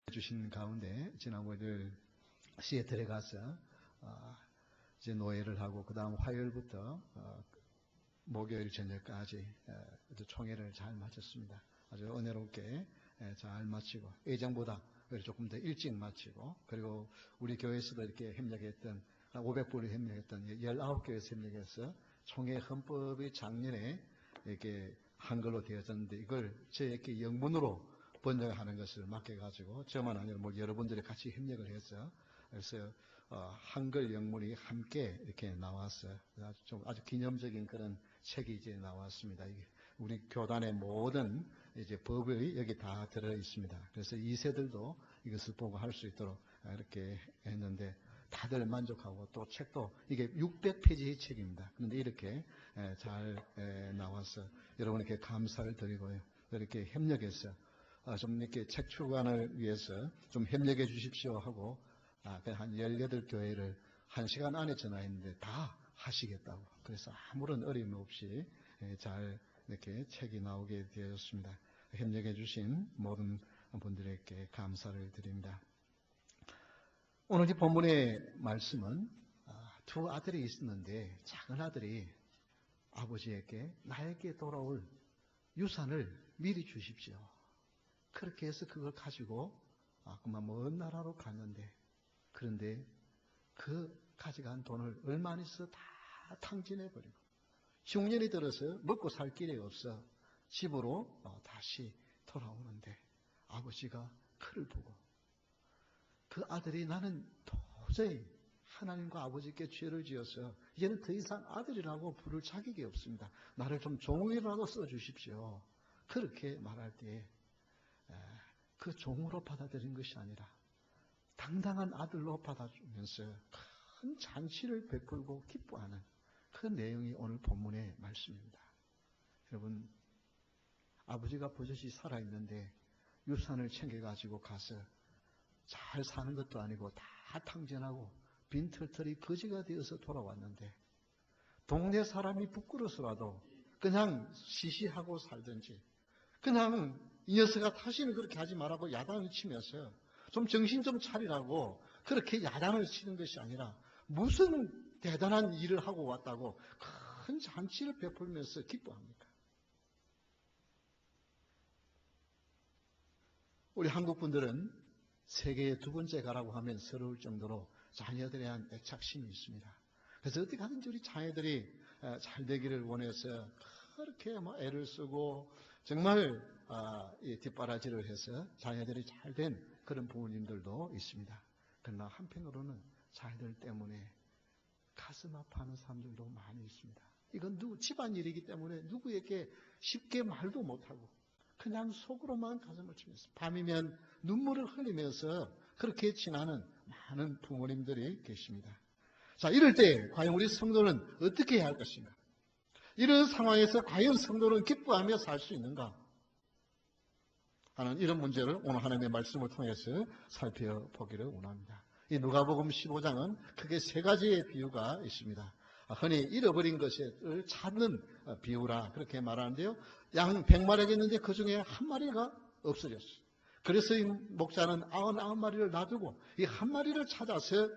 주신 가운데 지난번에 시애틀에 가서 이제 노예를 하고 그 다음 화요일부터 목요일 저녁까지 총회를 잘 마쳤습니다. 아주 은혜롭게 잘 마치고 예정보다 조금 더 일찍 마치고, 그리고 우리 교회에서도 이렇게 협력했던 500불을 협력했던 19교회에서 협력해서 총회 헌법이 작년에 이렇게 한글로 되어졌는데 이걸 저에게 영문으로 번역하는 것을 맡겨가지고 저만 아니라 여러분들이 같이 협력을 해서 그래서 한글 영문이 함께 이렇게 나왔어요. 아주 기념적인 그런 책이 이제 나왔습니다. 우리 교단의 모든 이제 법이 여기 다 들어 있습니다. 그래서 2세들도 이것을 보고 할 수 있도록 이렇게 했는데 다들 만족하고, 또 책도 이게 600페이지의 책입니다. 그런데 이렇게 잘 나와서 여러분에게 감사를 드리고요. 이렇게 협력해서 좀 이렇게 책 출간을 위해서 좀 협력해 주십시오 하고 한 18교회를 1시간 안에 전화했는데 다 하시겠다고. 그래서 아무런 어려움 없이 잘 이렇게 책이 나오게 되었습니다. 협력해 주신 모든 분들에게 감사를 드립니다. 오늘 이 본문의 말씀은 두 아들이 있었는데 작은 아들이 아버지에게 나에게 돌아올 유산을 미리 주십시오. 그렇게 해서 그걸 가지고 그만 먼 나라로 갔는데, 그런데 그 가져간 돈을 얼마 안 있어 다 탕진해버리고 흉년이 들어서 먹고 살 길이 없어 집으로 다시 돌아오는데 아버지가 그를 보고, 그 아들이 나는 도저히 하나님과 아버지께 죄를 지어서 이제는 더 이상 아들이라고 부를 자격이 없습니다. 나를 좀 종이라도 써주십시오. 그렇게 말할 때 그 종으로 받아들인 것이 아니라 당당한 아들로 받아주면서 큰 잔치를 베풀고 기뻐하는 그 내용이 오늘 본문의 말씀입니다. 여러분, 아버지가 버젓이 살아있는데 유산을 챙겨가지고 가서 잘 사는 것도 아니고 다 탕진하고 빈털털이 거지가 되어서 돌아왔는데, 동네 사람이 부끄러워서라도 그냥 시시하고 살든지, 그냥 이 녀석아 다시는 그렇게 하지 말라고 야단을 치면서 좀 정신 좀 차리라고 그렇게 야단을 치는 것이 아니라 무슨 대단한 일을 하고 왔다고 큰 잔치를 베풀면서 기뻐합니까? 우리 한국 분들은 세계의 두 번째 가라고 하면 서러울 정도로 자녀들에 대한 애착심이 있습니다. 그래서 어떻게 하든지 우리 자녀들이 잘 되기를 원해서 그렇게 애를 쓰고 정말 뒷바라지를 해서 자녀들이 잘 된 그런 부모님들도 있습니다. 그러나 한편으로는 자녀들 때문에 가슴 아파하는 사람들도 많이 있습니다. 이건 집안일이기 때문에 누구에게 쉽게 말도 못하고 그냥 속으로만 가슴을 치면서 밤이면 눈물을 흘리면서 그렇게 지나는 많은 부모님들이 계십니다. 자, 이럴 때 과연 우리 성도는 어떻게 해야 할 것인가? 이런 상황에서 과연 성도는 기뻐하며 살 수 있는가 하는 이런 문제를 오늘 하나님의 말씀을 통해서 살펴보기를 원합니다. 이 누가복음 15장은 크게 세 가지의 비유가 있습니다. 흔히 잃어버린 것을 찾는 비유라 그렇게 말하는데요. 양 100마리가 있는데 그 중에 한 마리가 없어졌어요. 그래서 이 목자는 99마리를 놔두고 이 한 마리를 찾아서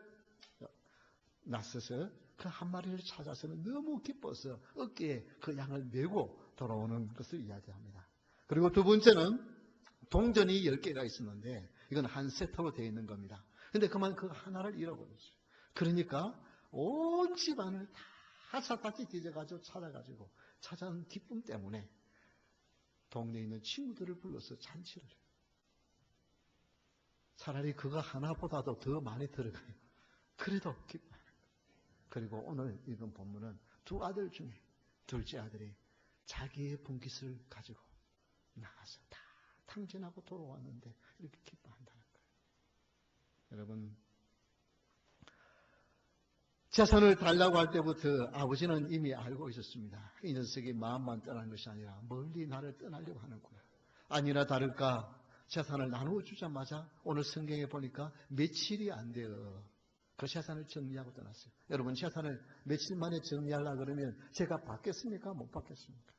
나서서 그 한 마리를 찾아서는 너무 기뻐서 어깨에 그 양을 메고 돌아오는 것을 이야기합니다. 그리고 두 번째는 동전이 10개가 있었는데 이건 한 세트로 되어 있는 겁니다. 근데 그만 그 하나를 잃어버렸어요. 그러니까 온 집안을 다 샅샅이 뒤져가지고 찾아온 기쁨 때문에 동네에 있는 친구들을 불러서 잔치를 해요. 차라리 그거 하나보다도 더 많이 들어가요. 그래도 기뻐요. 그리고 오늘 읽은 본문은 두 아들 중에 둘째 아들이 자기의 분깃을 가지고 나가서 다 탕진하고 돌아왔는데 이렇게 기뻐한다는 거예요. 여러분, 재산을 달라고 할 때부터 아버지는 이미 알고 있었습니다. 이 녀석이 마음만 떠난 것이 아니라 멀리 나를 떠나려고 하는 거예요. 아니나 다를까 재산을 나누어 주자마자 오늘 성경에 보니까 며칠이 안 돼요. 그 재산을 정리하고 떠났어요. 여러분, 재산을 며칠 만에 정리하려고 그러면 제가 받겠습니까? 못 받겠습니까?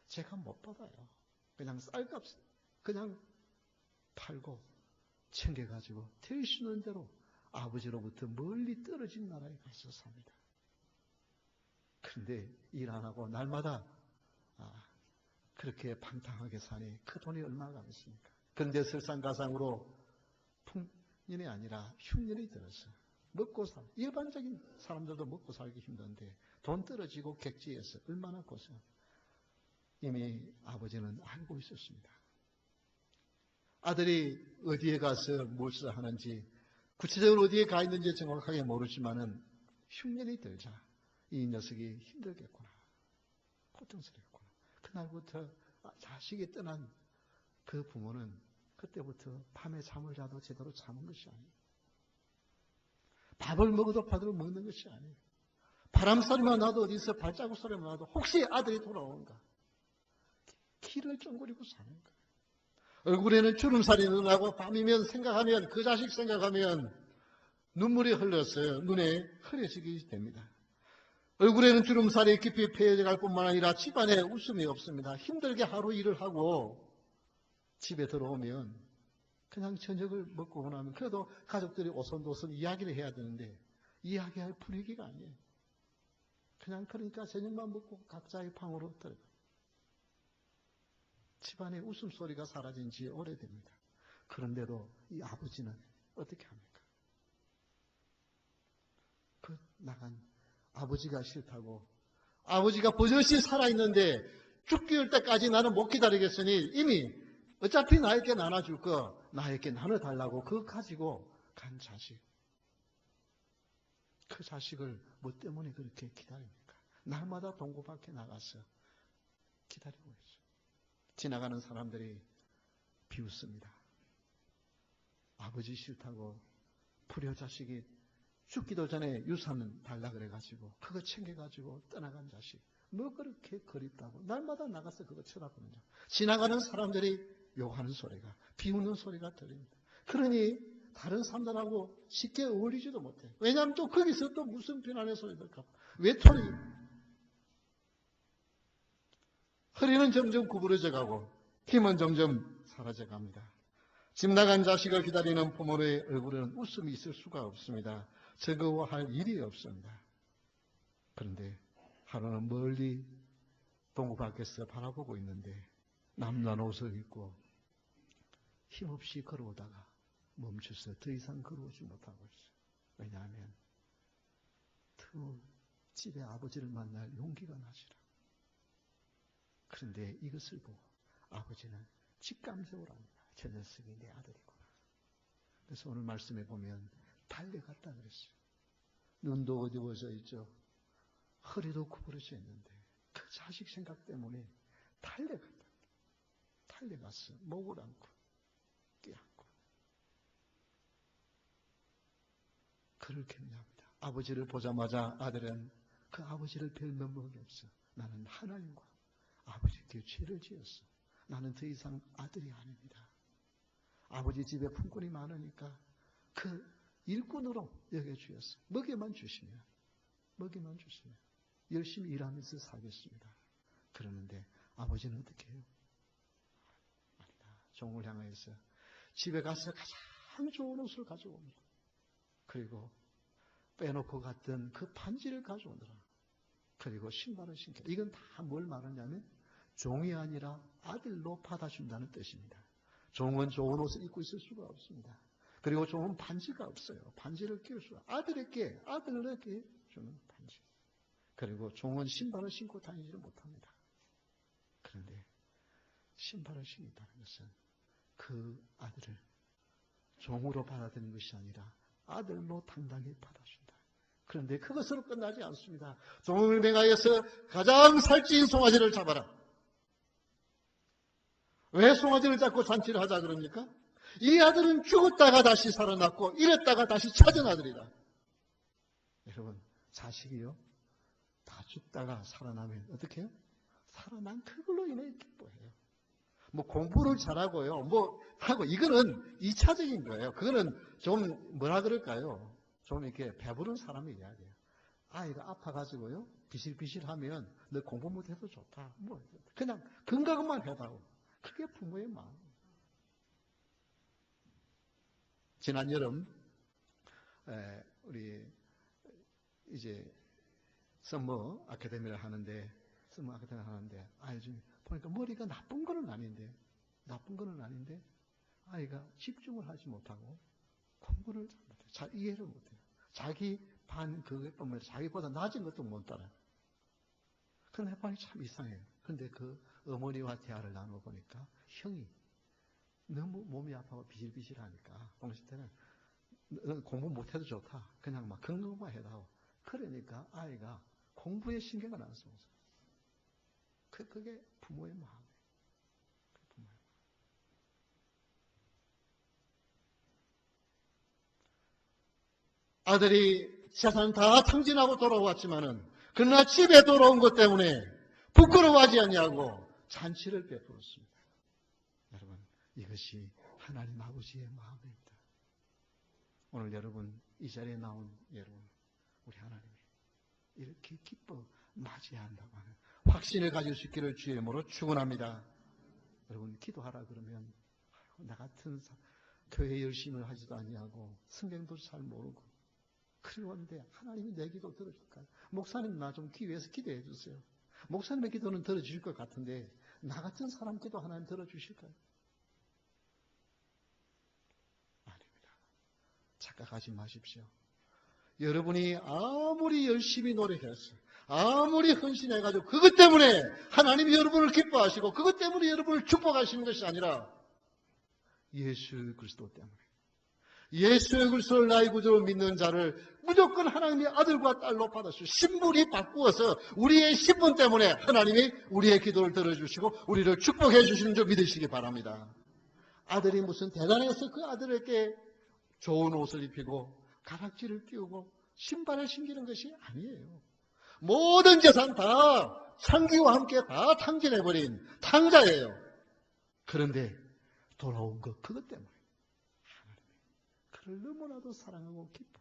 제가 못 받아요. 그냥 쌀값 그냥 팔고 챙겨가지고 될 수 있는 대로 아버지로부터 멀리 떨어진 나라에 가서 삽니다. 그런데 일 안 하고 날마다 그렇게 방탕하게 사니 그 돈이 얼마가 있습니까? 그런데 설상가상으로 풍년이 아니라 흉년이 들어서 먹고 일반적인 사람들도 먹고 살기 힘든데 돈 떨어지고 객지에서 얼마나 고생. 이미 아버지는 알고 있었습니다. 아들이 어디에 가서 무엇을 하는지 구체적으로 어디에 가 있는지 정확하게 모르지만은 흉년이 들자 이 녀석이 힘들겠구나. 고통스럽겠구나. 그날부터 자식이 떠난 그 부모는 그때부터 밤에 잠을 자도 제대로 자는 것이 아니에요. 밥을 먹어도 밥을 먹는 것이 아니에요. 바람 소리만 나도 어디서 발자국 소리만 나도 혹시 아들이 돌아오는가. 길을 쫑그리고 사는 거예요. 얼굴에는 주름살이 늘어나고 밤이면 생각하면 그 자식 생각하면 눈물이 흘렀어요. 눈에 흐려지게 됩니다. 얼굴에는 주름살이 깊이 패여갈 뿐만 아니라 집안에 웃음이 없습니다. 힘들게 하루 일을 하고 집에 들어오면 그냥 저녁을 먹고 나면 그래도 가족들이 오손도손 이야기를 해야 되는데 이야기할 분위기가 아니에요. 그냥 그러니까 저녁만 먹고 각자의 방으로 들어가요. 집안의 웃음소리가 사라진 지 오래됩니다. 그런데도 이 아버지는 어떻게 합니까? 그 나간 아버지가 싫다고 아버지가 버젓이 살아있는데 죽기 때까지 나는 못 기다리겠으니 이미 어차피 나에게 나눠줄 거 나에게 나눠달라고 그거 가지고 간 자식. 그 자식을 뭐 때문에 그렇게 기다립니까? 날마다 동구 밖에 나가서 기다리고 있어요. 지나가는 사람들이 비웃습니다. 아버지 싫다고 불효 자식이 죽기도 전에 유산 달라 그래가지고 그거 챙겨가지고 떠나간 자식. 뭐 그렇게 그립다고 날마다 나가서 그거 쳐다보는 자. 지나가는 사람들이 욕하는 소리가 비웃는 소리가 들립니다. 그러니 다른 사람들하고 쉽게 어울리지도 못해. 왜냐하면 또 거기서 또 무슨 비난의 소리가 들까. 외톨이. 허리는 점점 구부러져 가고 힘은 점점 사라져 갑니다. 집 나간 자식을 기다리는 부모의 얼굴에는 웃음이 있을 수가 없습니다. 즐거워할 일이 없습니다. 그런데 하루는 멀리 동구 밖에서 바라보고 있는데 남난 옷을 입고 힘없이 걸어오다가 멈춰서 더 이상 걸어오지 못하고 있어요. 왜냐하면 집에 아버지를 만날 용기가 나지라. 그런데 이것을 보고 아버지는 직감적으로 합니다. 저 녀석이 내 아들이구나. 그래서 오늘 말씀에 보면 달려갔다 그랬어요. 눈도 어두워져 있죠. 허리도 구부러져 있는데 그 자식 생각 때문에 달려갔다. 달려갔어. 목을 안고 끼안고. 그를 격려합니다. 아버지를 보자마자 아들은 그 아버지를 별 면목이 없어. 나는 하나님과 아버지께 죄를 지었어. 나는 더 이상 아들이 아닙니다. 아버지 집에 품꾼이 많으니까 그 일꾼으로 여겨주었어요. 먹여만 주시면 열심히 일하면서 살겠습니다. 그러는데 아버지는 어떻게 해요? 아니다. 종을 향해서 집에 가서 가장 좋은 옷을 가져옵니다. 그리고 빼놓고 갔던 그 반지를 가져오느라. 그리고 신발을 신겨. 이건 다 뭘 말하냐면 종이 아니라 아들로 받아준다는 뜻입니다. 종은 좋은 옷을 입고 있을 수가 없습니다. 그리고 종은 반지가 없어요. 반지를 끼울 수가 아들에게 주는 반지. 그리고 종은 신발을 신고 다니지를 못합니다. 그런데 신발을 신긴다는 것은 그 아들을 종으로 받아들이는 것이 아니라 아들로 당당히 받아준다. 그런데 그것으로 끝나지 않습니다. 종을 맹하여서 가장 살찐 송아지를 잡아라. 왜 송아지를 잡고 잔치를 하자 그럽니까? 이 아들은 죽었다가 다시 살아났고 이랬다가 다시 찾은 아들이다. 여러분, 자식이요. 다 죽다가 살아나면 어떻게 해요? 살아난 그걸로 인해 기뻐해요. 뭐 공부를 잘하고요. 뭐 하고 이거는 2차적인 거예요. 그거는 좀 뭐라 그럴까요? 좀 이렇게 배부른 사람의 이야기예요. 아이가 아파가지고요. 비실비실하면 너 공부 못해도 좋다. 뭐 그냥 건강만 해다오. 그게 부모의 마음이에요. 지난 여름 우리 이제 서머 아카데미를 하는데 아이 보니까 머리가 나쁜 거는 아닌데 아이가 집중을 하지 못하고 공부를 잘 못해요. 잘 이해를 못해요. 자기 반 그것 보면 자기보다 낮은 것도 못 따라요. 그런 해반이 참 이상해요. 근데 그 어머니와 대화를 나눠보니까 형이 너무 몸이 아파서 비실비실하니까 동시 때는 공부 못해도 좋다. 그냥 막 건강만 해다오. 그러니까 아이가 공부에 신경을 안 써서 그게 부모의 마음이에요. 아들이 세상 다 탕진하고 돌아왔지만은 그러나 집에 돌아온 것 때문에 부끄러워하지 않냐고 잔치를 베풀었습니다. 여러분, 이것이 하나님 아버지의 마음입니다. 오늘 여러분 이 자리에 나온 여러분, 우리 하나님이 이렇게 기뻐 맞이한다고 하는 확신을 가질 수 있기를 주의 이름으로 축원합니다. 여러분 기도하라 그러면 나 같은 교회 열심히 하지도 아니하고 성경도 잘 모르고 그런데 하나님이 내 기도 들어줄까요? 목사님 나 좀 기회해서 기도해 주세요. 목사님의 기도는 들어주실 것 같은데 나 같은 사람 기도 하나님 들어주실까요? 아닙니다. 착각하지 마십시오. 여러분이 아무리 열심히 노력해서 아무리 헌신해가지고 그것 때문에 하나님이 여러분을 기뻐하시고 그것 때문에 여러분을 축복하시는 것이 아니라 예수 그리스도 때문에 예수 그리스도를 나의 구주로 믿는 자를 무조건 하나님의 아들과 딸로 받았어요. 신분이 바꾸어서 우리의 신분 때문에 하나님이 우리의 기도를 들어주시고 우리를 축복해 주시는 줄 믿으시기 바랍니다. 아들이 무슨 대단해서 그 아들에게 좋은 옷을 입히고 가락지를 끼우고 신발을 신기는 것이 아니에요. 모든 재산 다 창기와 함께 다 탕진해버린 탕자예요. 그런데 돌아온 것 그것 때문에 하나님이 그를 너무나도 사랑하고 기뻐.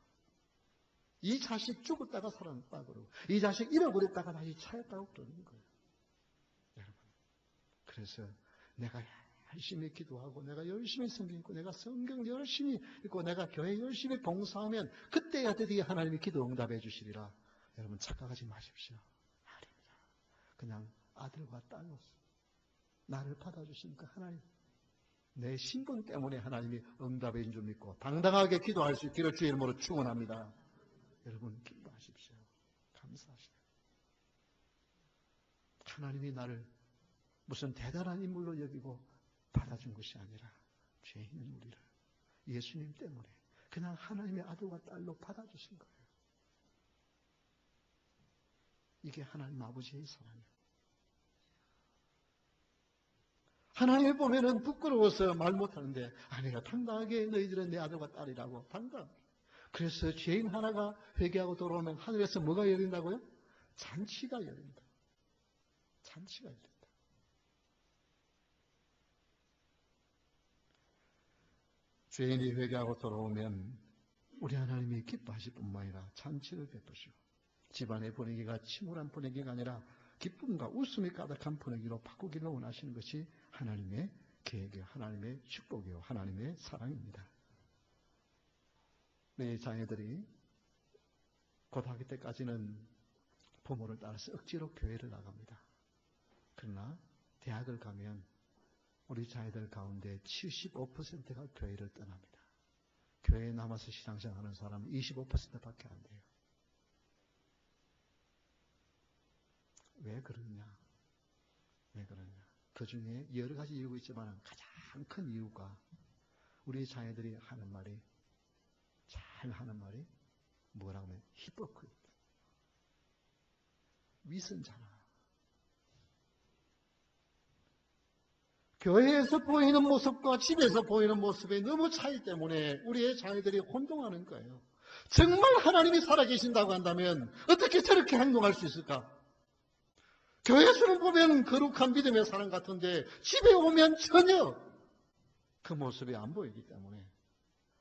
이 자식 죽었다가 살아났다 그러고 이 자식 잃어버렸다가 다시 찾았다고 그러는 거예요. 여러분, 그래서 내가 열심히 기도하고 내가 열심히 성경 읽고 내가 성경 열심히 읽고 내가 교회 열심히 봉사하면 그때야 드디어 하나님이 기도 응답해 주시리라. 여러분 착각하지 마십시오. 아닙니다. 그냥 아들과 딸로서 나를 받아주시니까 하나님 내 신분 때문에 하나님이 응답해 준 줄 믿고 당당하게 기도할 수 있기를 주의 이름으로 축원합니다. 여러분 기도하십시오. 감사하시오. 하나님이 나를 무슨 대단한 인물로 여기고 받아준 것이 아니라 죄 있는 우리를 예수님 때문에 그냥 하나님의 아들과 딸로 받아주신 거예요. 이게 하나님 아버지의 사랑이에요. 하나님을 보면은 부끄러워서 말 못하는데 내가 당당하게 너희들은 내 아들과 딸이라고 당당하게. 그래서 죄인 하나가 회개하고 돌아오면 하늘에서 뭐가 열린다고요? 잔치가 열린다. 잔치가 열린다. 죄인이 회개하고 돌아오면 우리 하나님이 기뻐하실 뿐만 아니라 잔치를 베푸시고 집안의 분위기가 침울한 분위기가 아니라 기쁨과 웃음이 가득한 분위기로 바꾸기를 원하시는 것이 하나님의 계획이요, 하나님의 축복이요, 하나님의 사랑입니다. 내 자녀들이 고등학교 때까지는 부모를 따라서 억지로 교회를 나갑니다. 그러나 대학을 가면 우리 자녀들 가운데 75%가 교회를 떠납니다. 교회에 남아서 신앙생활하는 사람은 25%밖에 안 돼요. 왜 그러냐? 그 중에 여러 가지 이유가 있지만 가장 큰 이유가 우리 자녀들이 잘 하는 말이 뭐라고 하면 히포크리트. 위선잖아. 교회에서 보이는 모습과 집에서 보이는 모습의 너무 차이 때문에 우리의 자녀들이 혼동하는 거예요. 정말 하나님이 살아계신다고 한다면 어떻게 저렇게 행동할 수 있을까? 교회에서는 보면 거룩한 믿음의 사람 같은데 집에 오면 전혀 그 모습이 안 보이기 때문에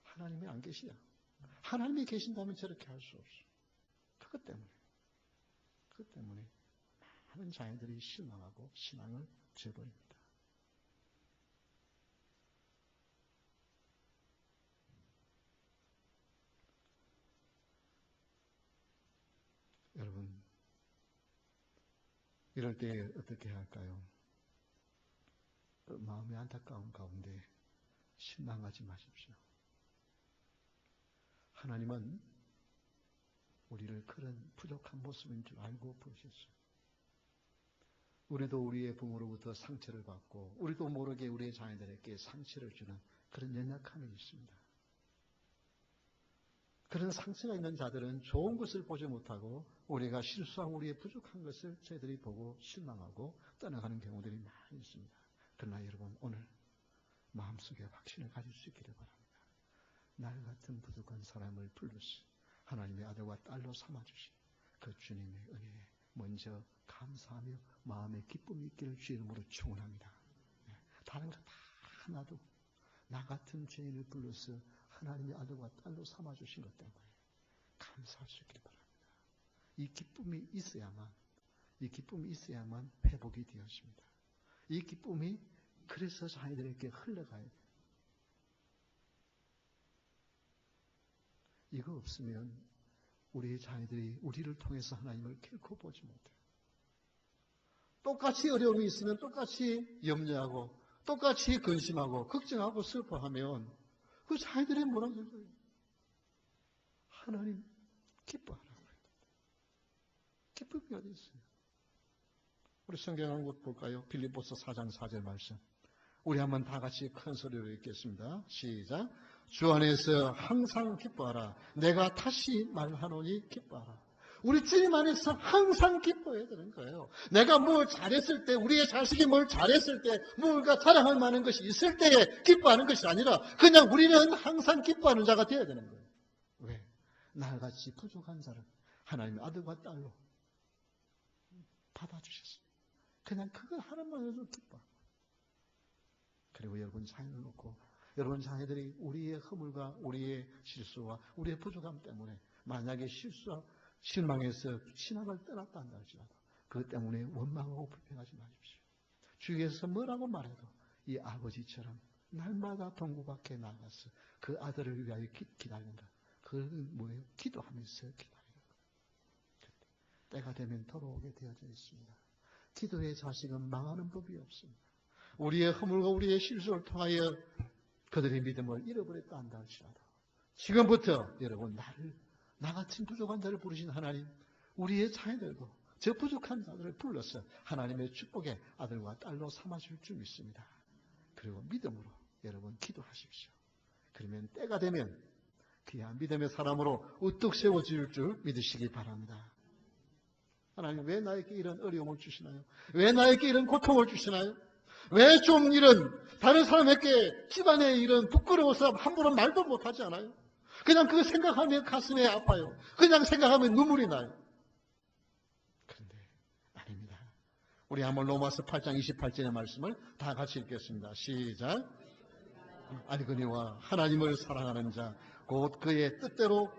하나님이 안 계시야. 하나님이 계신다면 저렇게 할 수 없어. 그것 때문에 많은 자녀들이 실망하고 신앙을 저버립니다. 이럴 때 어떻게 할까요? 마음이 안타까운 가운데 실망하지 마십시오. 하나님은 우리를 그런 부족한 모습인 줄 알고 부르셨어요. 우리도 우리의 부모로부터 상처를 받고 우리도 모르게 우리의 자녀들에게 상처를 주는 그런 연약함이 있습니다. 그런 상처가 있는 자들은 좋은 것을 보지 못하고 우리가 실수한 우리의 부족한 것을 저희들이 보고 실망하고 떠나가는 경우들이 많이 있습니다. 그러나 여러분, 오늘 마음속에 확신을 가질 수 있기를 바랍니다. 날 같은 부족한 사람을 불러서 하나님의 아들과 딸로 삼아주신 그 주님의 은혜에 먼저 감사하며 마음의 기쁨이 있기를 주의 이름으로 축원합니다. 다른 거 다 하나도 나 같은 죄인을 불러서 하나님의 아들과 딸로 삼아주신 것 때문에 감사할 수 있기를 바랍니다. 이 기쁨이 있어야만 회복이 되었습니다. 이 기쁨이 그래서 자녀들에게 흘러가야 돼요. 이거 없으면 우리의 자녀들이 우리를 통해서 하나님을 결코 보지 못해요. 똑같이 어려움이 있으면 똑같이 염려하고 똑같이 근심하고 걱정하고 슬퍼하면 그 자녀들의 뭐라고 해요? 하나님 기뻐하라고 해요. 기쁨이 어디 있어요? 우리 성경 한 곳 볼까요? 빌립보서 4장 4절 말씀. 우리 한번 다 같이 큰 소리로 읽겠습니다. 시작. 주 안에서 항상 기뻐하라. 내가 다시 말하노니 기뻐하라. 우리 주님 안에서 항상 기뻐해야 되는 거예요. 내가 뭘 잘했을 때, 우리의 자식이 뭘 잘했을 때, 뭔가 자랑할 만한 것이 있을 때에 기뻐하는 것이 아니라 그냥 우리는 항상 기뻐하는 자가 되어야 되는 거예요. 왜? 나같이 부족한 자를 하나님의 아들과 딸로 받아주셨어요. 그냥 그거 하나만 해도 기뻐. 그리고 여러분 자녀를 놓고 여러분 자녀들이 우리의 허물과 우리의 실수와 우리의 부족함 때문에 만약에 실망해서 신앙을 떠났다 한다 할지라도 그것 때문에 원망하고 불평하지 마십시오. 주위에서 뭐라고 말해도 이 아버지처럼 날마다 동구 밖에 나가서 그 아들을 위하여 기다린다. 그건 뭐예요? 기도하면서 기다리는 거예요. 때가 되면 돌아오게 되어져 있습니다. 기도의 자식은 망하는 법이 없습니다. 우리의 허물과 우리의 실수를 통하여 그들의 믿음을 잃어버렸다 한다 할지라도 지금부터 여러분 나 같은 부족한 자를 부르신 하나님, 우리의 자녀들도 저 부족한 자들을 불러서 하나님의 축복의 아들과 딸로 삼아줄 줄 믿습니다. 그리고 믿음으로 여러분 기도하십시오. 그러면 때가 되면 귀한 믿음의 사람으로 우뚝 세워질 줄 믿으시기 바랍니다. 하나님, 왜 나에게 이런 어려움을 주시나요? 왜 나에게 이런 고통을 주시나요? 왜 좀 이런 다른 사람에게 집안에 이런 부끄러워서 함부로 말도 못하지 않아요? 그냥 그거 생각하면 가슴에 아파요. 그냥 생각하면 눈물이 나요. 그런데 아닙니다. 우리 한번 로마서 8장 28절의 말씀을 다 같이 읽겠습니다. 시작. 아니거니와 하나님을 사랑하는 자 곧 그의 뜻대로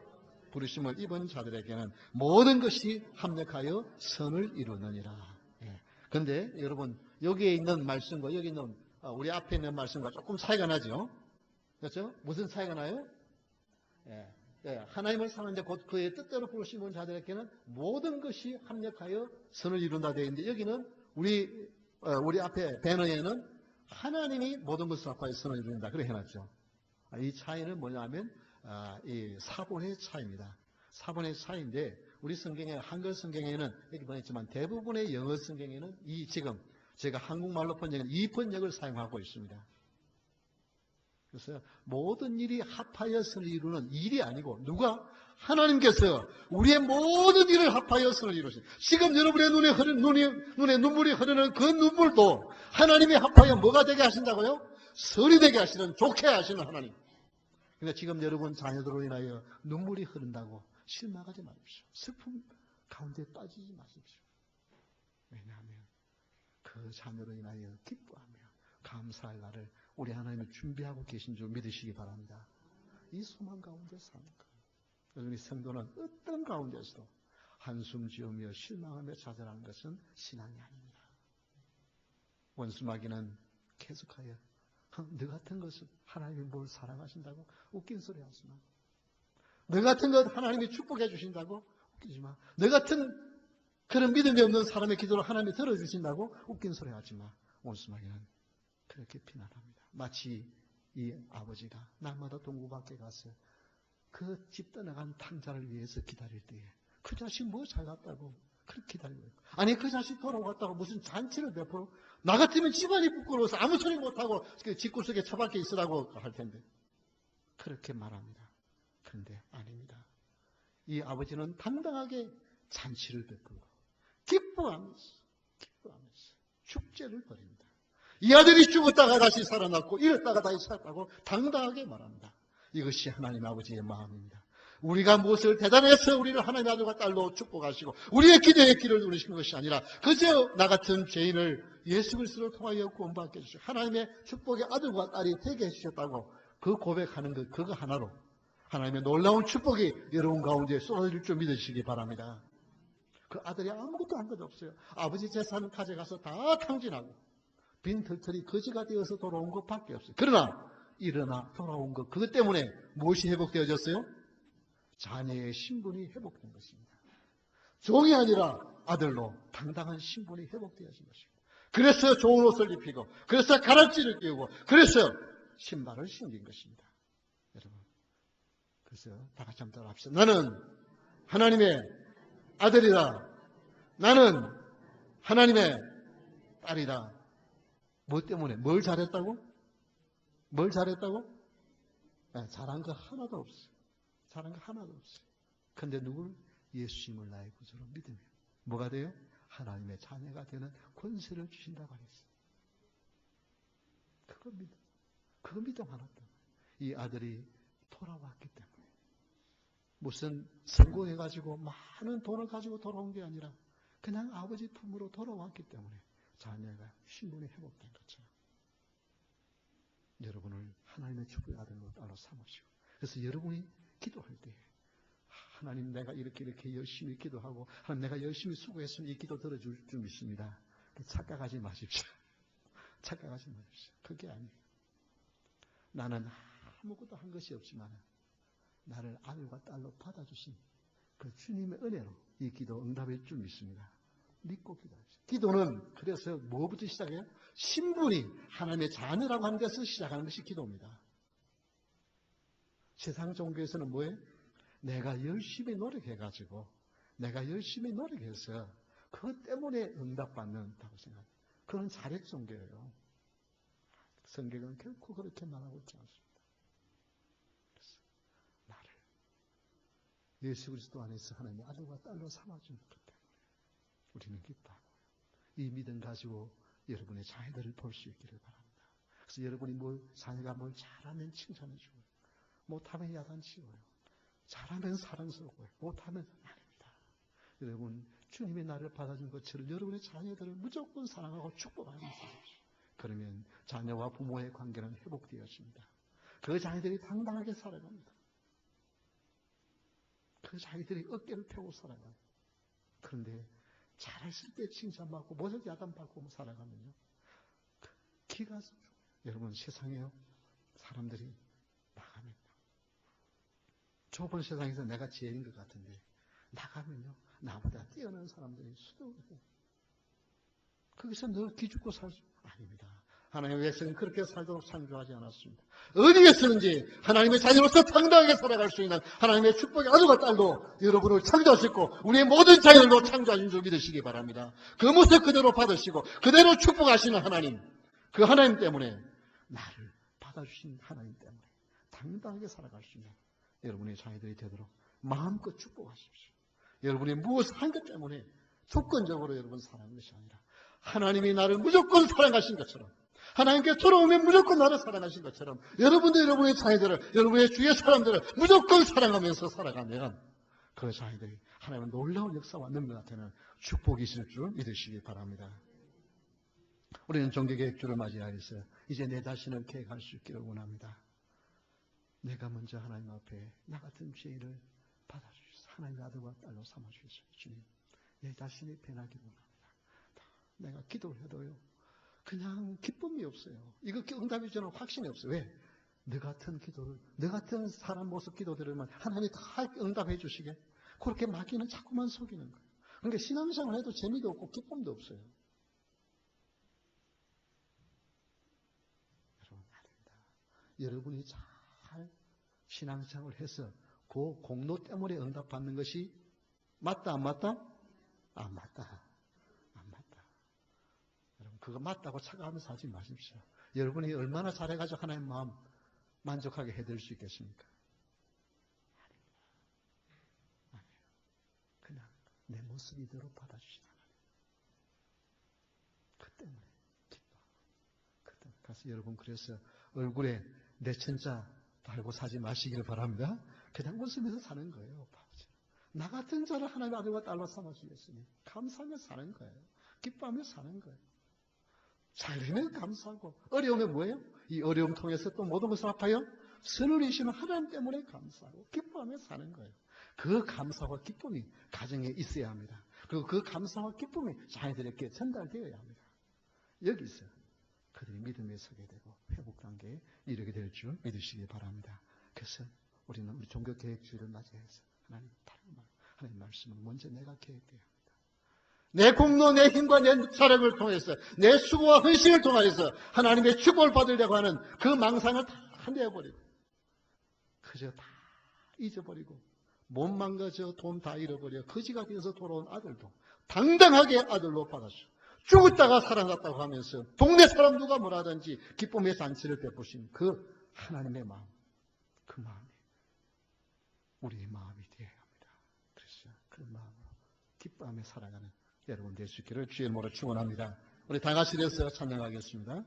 부르심을 입은 자들에게는 모든 것이 합력하여 선을 이루느니라. 그런데 여러분 여기에 있는 말씀과 여기 있는 우리 앞에 있는 말씀과 조금 차이가 나죠? 그렇죠? 무슨 차이가 나요? 하나님을 사랑하는 자 곧 그의 뜻대로 부르심은 자들에게는 모든 것이 합력하여 선을 이룬다 되어 있는데 여기는 우리 앞에 배너에는 하나님이 모든 것을 합하여 선을 이룬다 그렇게 해놨죠. 이 차이는 뭐냐면 이 사본의 차이입니다. 사본의 차이인데 우리 성경에 한글 성경에는 여기 보냈지만 대부분의 영어 성경에는 지금 제가 한국말로 번역은 이 번역을 사용하고 있습니다. 그래서 모든 일이 합하여 선을 이루는 일이 아니고 누가? 하나님께서 우리의 모든 일을 합하여 선을 이루신. 지금 여러분의 눈에 눈물이 흐르는 그 눈물도 하나님이 합하여 뭐가 되게 하신다고요? 선이 되게 하시는, 좋게 하시는 하나님. 그러니까 지금 여러분 자녀들로 인하여 눈물이 흐른다고 실망하지 마십시오. 슬픔 가운데 빠지지 마십시오. 왜냐하면 그 자녀로 인하여 기뻐하며 감사할 날을 우리 하나님이 준비하고 계신 줄 믿으시기 바랍니다. 이 소망 가운데 사는 거예요. 우리 성도는 어떤 가운데서도 한숨 지으며 실망하며 좌절하는 것은 신앙이 아닙니다. 원수마귀는 계속하여 너 같은 것을 하나님이 뭘 사랑하신다고 웃긴 소리 하지 마. 너 같은 것 하나님이 축복해 주신다고 웃기지 마. 너 같은 그런 믿음이 없는 사람의 기도를 하나님이 들어주신다고? 웃긴 소리 하지 마. 온수마귀는 그렇게 비난합니다. 마치 이 아버지가 날마다 동구 밖에 가서 그 집 떠나간 탕자를 위해서 기다릴 때에 그 자식 뭐 잘났다고 그렇게 기다리고 있고, 아니 그 자식 돌아왔다고 무슨 잔치를 베풀어? 나 같으면 집안이 부끄러워서 아무 소리 못하고 집구석에 처박혀 있으라고 할 텐데 그렇게 말합니다. 그런데 아닙니다. 이 아버지는 당당하게 잔치를 베풀고 기뻐하면서 축제를 벌입니다. 이 아들이 죽었다가 다시 살아났고 잃었다가 다시 살았다고 당당하게 말합니다. 이것이 하나님 아버지의 마음입니다. 우리가 무엇을 대단해서 우리를 하나님의 아들과 딸로 축복하시고 우리의 기도의 길을 누리시는 것이 아니라 그저 나 같은 죄인을 예수 그리스도를 통하여 구원받게 해주시고 하나님의 축복의 아들과 딸이 되게 해주셨다고 그 고백하는 것 그거 하나로 하나님의 놀라운 축복이 여러분 가운데 쏟아질 줄 믿으시기 바랍니다. 그 아들이 아무것도 한 것 없어요. 아버지 재산을 가져가서 다 탕진하고 빈 털털이 거지가 되어서 돌아온 것밖에 없어요. 그러나 일어나 돌아온 것 그것 때문에 무엇이 회복되어졌어요? 자녀의 신분이 회복된 것입니다. 종이 아니라 아들로 당당한 신분이 회복되어진 것입니다. 그래서 좋은 옷을 입히고 그래서 가락지를 끼우고 그래서 신발을 신긴 것입니다. 여러분, 그래서 다 같이 한번 따라합시다. 나는 하나님의 아들이다. 나는 하나님의 딸이다. 뭐 때문에? 뭘 잘했다고? 뭘 잘했다고? 네, 잘한 거 하나도 없어요. 잘한 거 하나도 없어요. 그런데 누굴? 예수님을 나의 구주로 믿으면 뭐가 돼요? 하나님의 자녀가 되는 권세를 주신다고 하셨어요. 그거 믿음 하나 때문에 이 아들이 돌아왔기 때문에 무슨 성공해가지고 많은 돈을 가지고 돌아온 게 아니라 그냥 아버지 품으로 돌아왔기 때문에 자녀가 신분이 회복된 거죠. 여러분을 하나님의 축복의 아들로 딸로 삼으시고 그래서 여러분이 기도할 때 하나님 내가 이렇게 열심히 기도하고 하나님 내가 열심히 수고했으면 이 기도 들어줄 줄 믿습니다. 착각하지 마십시오. 착각하지 마십시오. 그게 아니에요. 나는 아무것도 한 것이 없지만 나를 아들과 딸로 받아주신 그 주님의 은혜로 이 기도 응답할 줄 믿습니다. 믿고 기도하십시오. 기도는 그래서 뭐부터 시작해요? 신분이 하나님의 자녀라고 하는 데서 시작하는 것이 기도입니다. 세상 종교에서는 뭐예요? 내가 열심히 노력해가지고 내가 열심히 노력해서 그것 때문에 응답받는다고 생각해요. 그건 자력 종교예요. 성경은 결코 그렇게 말하고 있지 않습니다. 그래서 나를 예수 그리스도 안에서 하나님의 아들과 딸로 삼아주는 것 때문에 우리는 기뻐하고 이 믿음 가지고 여러분의 자녀들을 볼 수 있기를 바랍니다. 그래서 여러분이 자녀가 뭘 잘하면 칭찬해주고요. 못하면 야단치고요. 잘하면 사랑스럽고요. 못하면 아닙니다. 여러분 주님이 나를 받아준 것처럼 여러분의 자녀들을 무조건 사랑하고 축복하면서 사십시오. 그러면 자녀와 부모의 관계는 회복되어집니다. 그 자녀들이 당당하게 살아갑니다. 그 자녀들이 어깨를 펴고 살아가요. 그런데 잘했을 때 칭찬받고 못할 때 야단받고 살아가면요. 기가 여러분 세상에요. 사람들이 나가면요. 좁은 세상에서 내가 제일인 것 같은데 나가면요. 나보다 뛰어난 사람들이 수두룩해요. 거기서 너 기죽고 살 수 아닙니다. 하나님의 백성은 그렇게 살도록 창조하지 않았습니다. 어디에서든지 하나님의 자녀로서 당당하게 살아갈 수 있는 하나님의 축복의 아들과 딸도 여러분을 창조하셨고 우리의 모든 자녀들도 창조하신 줄 믿으시기 바랍니다. 그 모습 그대로 받으시고 그대로 축복하시는 하나님, 그 하나님 때문에 나를 받아주신 하나님 때문에 당당하게 살아갈 수 있는 여러분의 자녀들이 되도록 마음껏 축복하십시오. 여러분이 무엇을 한 것 때문에 조건적으로 여러분 사랑하는 것이 아니라 하나님이 나를 무조건 사랑하신 것처럼 하나님께 돌아오면 무조건 나를 사랑하신 것처럼 여러분도 여러분의 자녀들을 여러분의 주위의 사람들을 무조건 사랑하면서 살아가면 그 자녀들이 하나님의 놀라운 역사와 능력 나타나는 축복이 있을 줄 믿으시기 바랍니다. 우리는 종교개혁주를 맞이하여서 이제 내 자신을 계획할 수 있기를 원합니다. 내가 먼저 하나님 앞에 나 같은 죄인을 받아주셔서 하나님의 아들과 딸로 삼아주셔서 주님 내 자신이 변하기를 원합니다. 내가 기도를 해도요 그냥 기쁨이 없어요. 이거 응답이 저는 확신이 없어요. 왜? 너 같은 기도를 너 같은 사람 모습 기도 들으면 하나님이 다 응답해 주시게 그렇게 마귀는 자꾸만 속이는 거예요. 그러니까 신앙생활 해도 재미도 없고 기쁨도 없어요. 여러분, 아닙니다. 여러분이 잘 신앙생활을 해서 그 공로 때문에 응답받는 것이 맞다, 안 맞다? 안 맞다. 안 맞다. 여러분, 그거 맞다고 착각하면서 하지 마십시오. 여러분이 얼마나 잘해가지고 하나님 마음 만족하게 해드릴 수 있겠습니까? 아니에요. 그냥 내 모습 이대로 받아주시다. 그 때문에 기뻐. 그 때문에. 그래서 여러분, 그래서 얼굴에 내 천자 달고 사지 마시기를 바랍니다. 그냥 웃으면서 사는 거예요. 나 같은 자를 하나님의 아들과 딸로 삼아주셨으니 감사하며 사는 거예요. 기뻐하며 사는 거예요. 잘 되면 감사하고, 어려우면 뭐예요? 이 어려움 통해서 또 모든 것을 합하여 선을 이시는 하나님 때문에 감사하고 기뻐하며 사는 거예요. 그 감사와 기쁨이 가정에 있어야 합니다. 그리고 그 감사와 기쁨이 자녀들에게 전달되어야 합니다. 여기서 그들이 믿음에 서게 되고 회복 단계에 이르게 될 줄 믿으시기 바랍니다. 그래서 우리는 우리 종교개혁주의를 맞이해서 하나님 말씀을 먼저 내가 계획되어야 합니다. 내 공로, 내 힘과 내 사력을 통해서, 내 수고와 헌신을 통해서 하나님의 축복을 받으려고 하는 그 망상을 다 내어버리고, 그저 다 잊어버리고, 못 망가져 돈 다 잃어버려 거지가 되어서 돌아온 아들도 당당하게 아들로 받았어. 죽었다가 살아났다고 하면서 동네 사람 누가 뭐라든지 기쁨의 잔치를 베푸신 그 하나님의 마음, 그 마음이 우리의 마음이 되어야 합니다. 그래서 그 마음으로 기뻐하며 살아가는 여러분 될 수 있기를 주의 이름으로 축원합니다. 우리 다 같이 돼서 찬양하겠습니다.